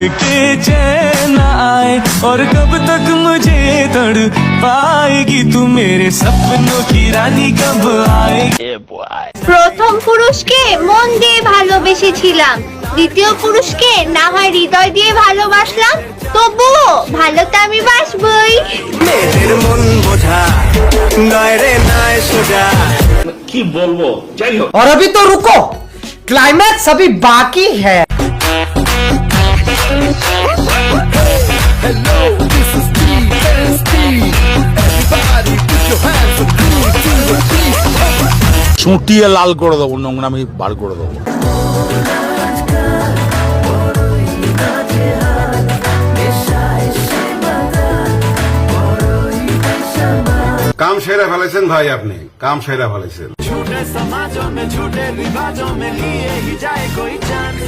के चैन आए और कब तक मुझे तड़ पाएगी तू मेरे सपनों की रानी कब आएगी। প্রথম পুরুষকে মন দিয়ে ভালোবেসেছিলাম, দ্বিতীয় পুরুষকে না হয় হৃদয় দিয়ে ভালোবাসলাম, তবুও ভালো তো আমি বাসবই। মেয়েদের মন বোঝা নয় রে নয় সোজা। কি বলবো, যাই হোক। और अभी तो रुको, क्लाइमैक्स अभी बाकी है। চুটিয়ে লাল করে দেবো, নোংরামি বার করে দেবো। কাম সেরা ফেলেছেন ভাই, আপনি কাম সেরা ফেলেছেন। झूठे समाजों में झूठे रिवाजों में लिए ही जाए कोई चांस।